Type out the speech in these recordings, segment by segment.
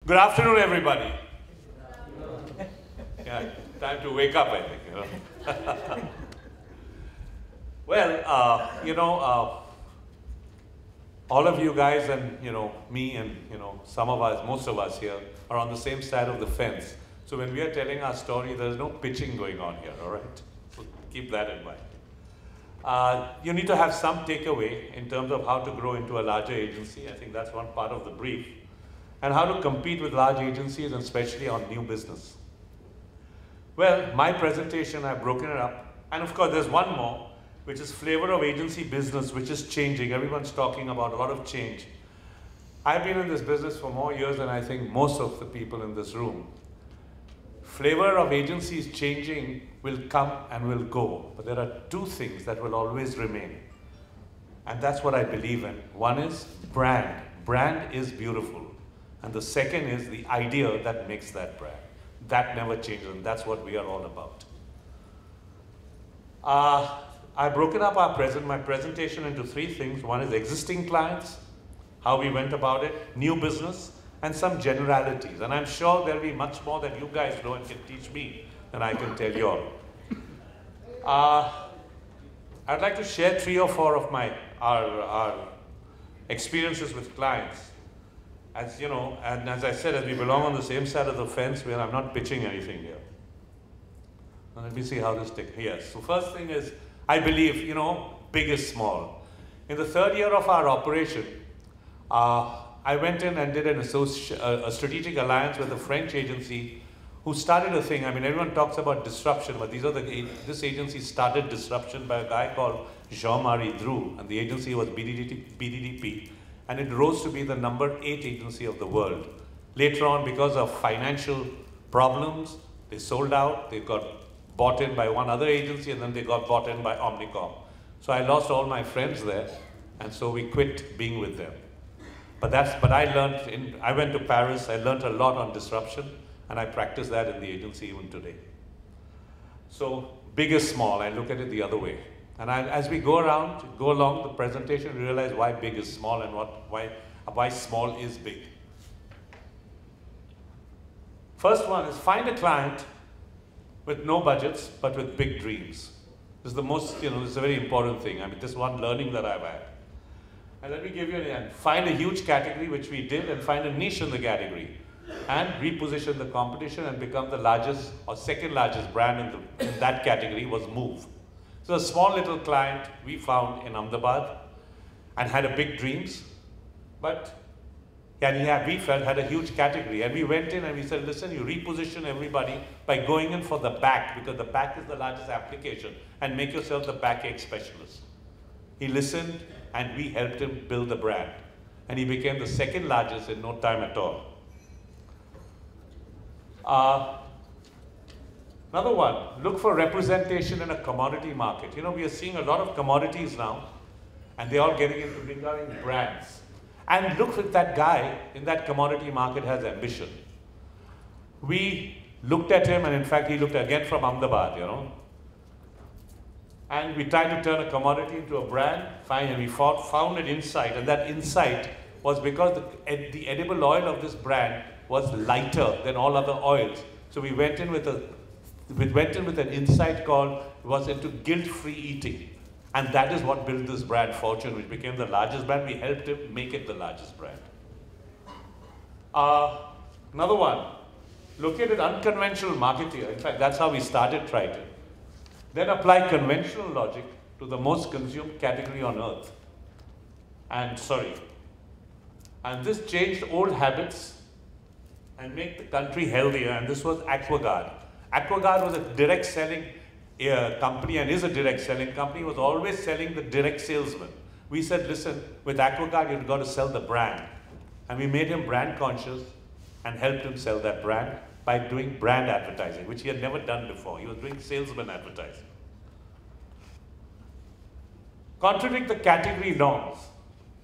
Good afternoon, everybody. Yeah, time to wake up, I think. Well, all of you guys and, me and, some of us, most of us here are on the same side of the fence. So when we are telling our story, there's no pitching going on here, all right? So keep that in mind. You need to have some takeaway in terms of how to grow into a larger agency. I think that's one part of the brief. And how to compete with large agencies, and especially on new business. Well, my presentation, I've broken it up. And of course, there's one more, which is flavor of agency business, which is changing. Everyone's talking about a lot of change. I've been in this business for more years than I think most of the people in this room. Flavor of agencies changing will come and will go. But there are two things that will always remain. And that's what I believe in. One is brand. Brand is beautiful. And the second is the idea that makes that brand. That never changes, and that's what we are all about. I've broken up my presentation into three things. One is existing clients, how we went about it, new business, and some generalities. And I'm sure there'll be much more that you guys know and can teach me than I can tell you all. I'd like to share 3 or 4 of our experiences with clients. As you know, and as I said, as we belong on the same side of the fence, where I'm not pitching anything here. Now let me see how this takes. Yes. So first thing is, I believe, big is small. In the 3rd year of our operation, I went in and did a strategic alliance with a French agency who started a thing. I mean, everyone talks about disruption, but this agency started disruption by a guy called Jean-Marie Dru, and the agency was BDDP. And it rose to be the number 8 agency of the world. Later on, because of financial problems, they sold out, they got bought in by one other agency, and then they got bought in by Omnicom. So I lost all my friends there, and so we quit being with them. But I went to Paris, I learned a lot on disruption, and I practice that in the agency even today. So big is small, I look at it the other way. And as we go along the presentation, we realize why big is small and why small is big. First one is find a client with no budgets, but with big dreams. This is the most, this is a very important thing. I mean, this is one learning that I've had. And let me give you find a huge category, which we did, and find a niche in the category. And reposition the competition and become the largest or second largest brand in that category was Move. So a small little client we found in Ahmedabad and had a big dreams, but we felt had a huge category. And we went in and we said, listen, you reposition everybody by going in for the back, because the back is the largest application, and make yourself the backache specialist. He listened and we helped him build the brand. And he became the second largest in no time at all. Another one, look for representation in a commodity market. We are seeing a lot of commodities now, and they're all getting into becoming brands. And look if that guy in that commodity market has ambition. We looked at him, and in fact, he looked again from Ahmedabad, And we tried to turn a commodity into a brand, and we found an insight, and that insight was because the edible oil of this brand was lighter than all other oils. So we went in with an insight was into guilt-free eating. And that is what built this brand, Fortune, which became the largest brand. We helped him make it the largest brand. Another one, locate an unconventional marketeer. In fact, that's how we started Triton. Then apply conventional logic to the most consumed category on earth. And this changed old habits and make the country healthier, and this was AquaGuard. AquaGuard was a direct selling company and is a direct selling company, was always selling the direct salesman. We said, listen, with AquaGuard, you've got to sell the brand. And we made him brand conscious and helped him sell that brand by doing brand advertising, which he had never done before. He was doing salesman advertising. Contradict the category norms.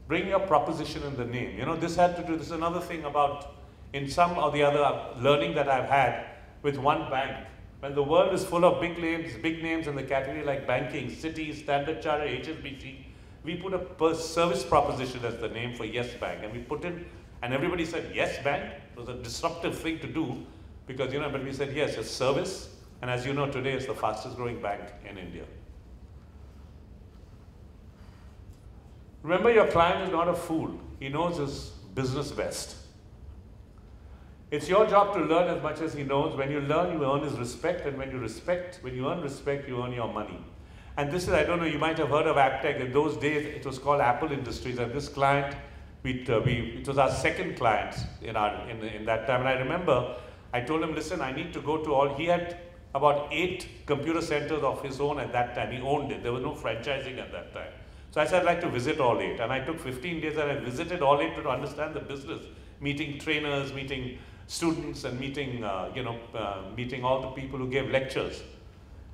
Bring your proposition in the name. This is another thing about, in some or the other learning that I've had with one bank. When the world is full of big names in the category like banking, Citi, Standard Chartered, HSBC, we put a service proposition as the name for Yes Bank, and we put in, and everybody said, Yes Bank? It was a disruptive thing to do because, but we said, yes, it's service. And as you know, today it's the fastest growing bank in India. Remember, your client is not a fool. He knows his business best. It's your job to learn as much as he knows. When you learn, you earn his respect. And when you earn respect, you earn your money. And this is, I don't know, you might have heard of Aptech. In those days, it was called Apple Industries. And this client, it was our second client in that time. And I remember, I told him, listen, I need to go to all, he had about 8 computer centers of his own at that time. He owned it. There was no franchising at that time. So I said, I'd like to visit all 8. And I took 15 days and I visited all 8 to understand the business, meeting trainers, meeting students, and meeting all the people who gave lectures.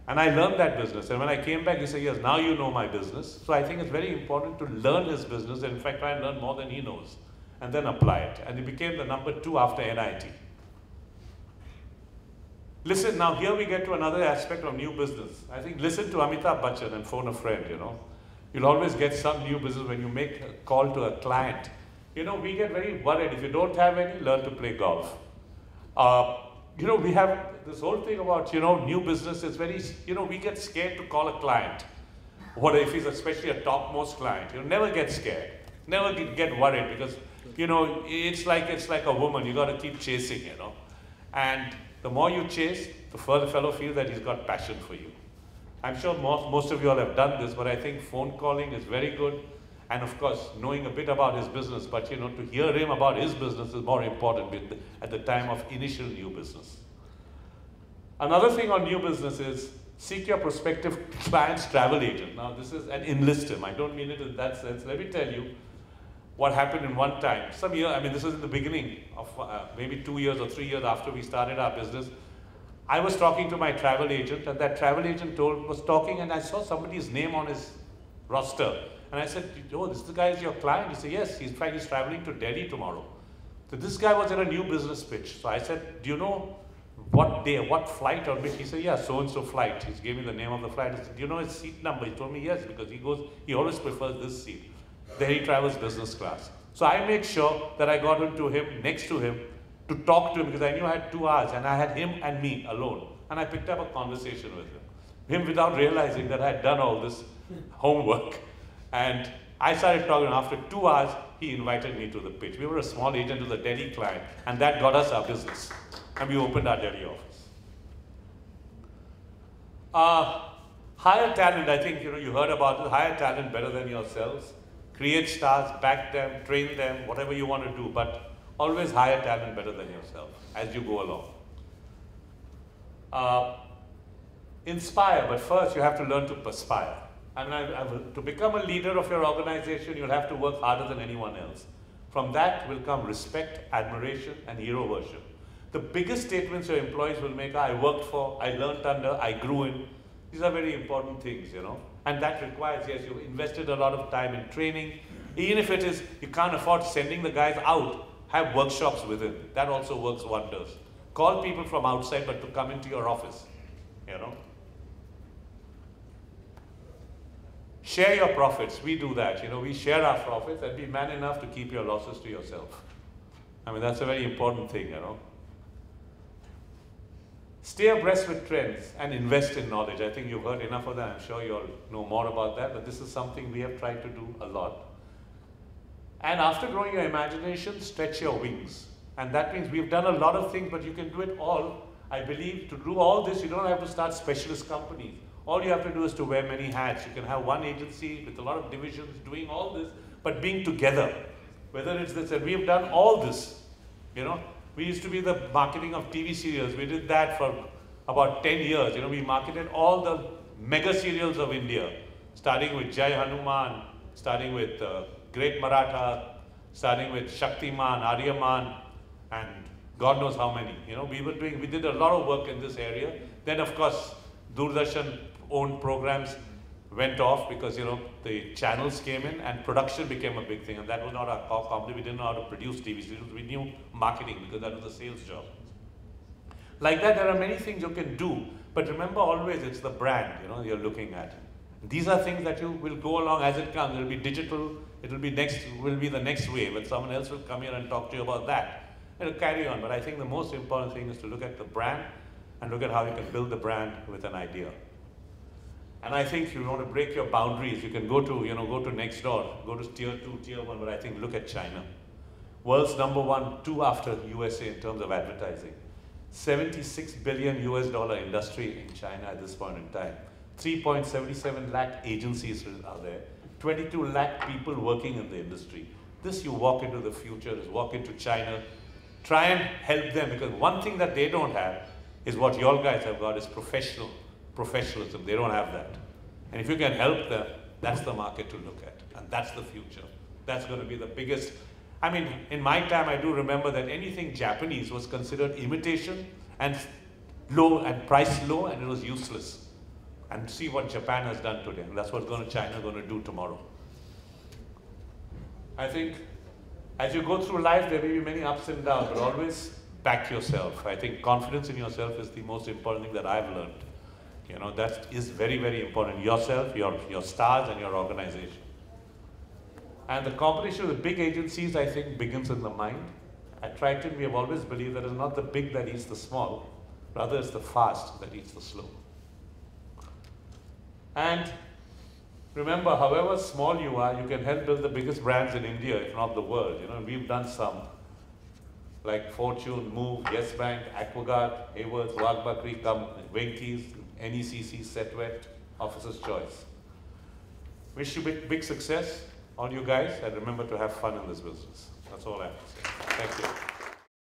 And I learned that business. And when I came back, he said, yes, now you know my business. So I think it's very important to learn his business. And in fact, try and learn more than he knows. And then apply it. And he became the number 2 after NIT. Listen, now here we get to another aspect of new business. I think listen to Amitabh Bachchan and phone a friend, You'll always get some new business when you make a call to a client. We get very worried. If you don't have any, learn to play golf. We have this whole thing about, new business is very, we get scared to call a client. What if he's especially a topmost client? Never get scared. Never get worried because, it's like a woman. You got to keep chasing, And the more you chase, the further the fellow feels that he's got passion for you. I'm sure most of you all have done this, but I think phone calling is very good. And of course, knowing a bit about his business, but to hear him about his business is more important at the time of initial new business. Another thing on new business is seek your prospective client's travel agent. Now this is, and enlist him. I don't mean it in that sense. Let me tell you what happened in one time. This was in the beginning of maybe 2 years or 3 years after we started our business. I was talking to my travel agent, and that travel agent was talking, and I saw somebody's name on his roster. And I said, oh, this guy is your client? He said, yes, in fact, he's traveling to Delhi tomorrow. So this guy was in a new business pitch. So I said, do you know what day, what flight on which? He said, yeah, so-and-so flight. He gave me the name of the flight. I said, do you know his seat number? He told me, yes, because he always prefers this seat. There he travels business class. So I made sure that I got next to him, to talk to him, because I knew I had 2 hours, and I had him and me alone. And I picked up a conversation with him without realizing that I had done all this homework. And I started talking. After 2 hours, he invited me to the pitch. We were a small agent to the Delhi client, and that got us our business. And we opened our Delhi office. Hire talent, I think, you heard about it. Hire talent better than yourselves. Create stars, back them, train them, whatever you want to do. But always hire talent better than yourself as you go along. Inspire, but first you have to learn to perspire. And to become a leader of your organization, you'll have to work harder than anyone else. From that will come respect, admiration, and hero worship. The biggest statements your employees will make are, I worked for, I learned under, I grew in. These are very important things, And that requires, yes, you invested a lot of time in training. Even if it is, you can't afford sending the guys out, have workshops within. That also works wonders. Call people from outside, but to come into your office, Share your profits. We do that. We share our profits, and be man enough to keep your losses to yourself. That's a very important thing, Stay abreast with trends and invest in knowledge. I think you've heard enough of that. I'm sure you all know more about that, but this is something we have tried to do a lot. And after growing your imagination, stretch your wings. And that means we've done a lot of things, but you can do it all. I believe to do all this, you don't have to start specialist companies. All you have to do is to wear many hats. You can have one agency with a lot of divisions doing all this, but being together. Whether it's this, and we've done all this. We used to be the marketing of TV serials. We did that for about 10 years. We marketed all the mega serials of India, starting with Jai Hanuman, starting with Great Maratha, starting with Shaktiman, Aryaman, and God knows how many. We did a lot of work in this area. Then, of course, Doordarshan owned programs went off because, the channels came in and production became a big thing. And that was not our core company. We didn't know how to produce TV serials. We knew marketing because that was a sales job. Like that, there are many things you can do. But remember always, it's the brand, you're looking at. These are things that you will go along as it comes. It will be digital. It will be the next wave. And someone else will come here and talk to you about that. it'll carry on. But I think the most important thing is to look at the brand and look at how you can build the brand with an idea. And I think you want to break your boundaries. You can go to next door, go to tier 2, tier 1, but I think look at China. World's number 1, 2 after USA in terms of advertising. $76 billion US industry in China at this point in time. 3.77 lakh agencies are there. 22 lakh people working in the industry. This you walk into the future, is walk into China, try and help them, because one thing that they don't have is what y'all guys have got, is professionalism. They don't have that. And if you can help them, that's the market to look at. And that's the future. That's going to be the biggest. I mean, in my time, I do remember that anything Japanese was considered imitation and low and priced low, and it was useless. And see what Japan has done today. And that's what China going to do tomorrow. I think as you go through life, there may be many ups and downs, but always back yourself. I think confidence in yourself is the most important thing that I've learned. You know, that is very, very important. Yourself, your stars, and your organization. And the competition with the big agencies, I think, begins in the mind. At Triton, we have always believed that it's not the big that eats the small, rather it's the fast that eats the slow. And remember, however small you are, you can help build the biggest brands in India, if not the world. You know, we've done some, like Fortune, Move, Yes Bank, Aquaguard, Hayward's, Wagh Bakri, Venky's, NECC, Setwet, Officer's Choice. Wish you big success, all you guys, and remember to have fun in this business. That's all I have to say. Thank you.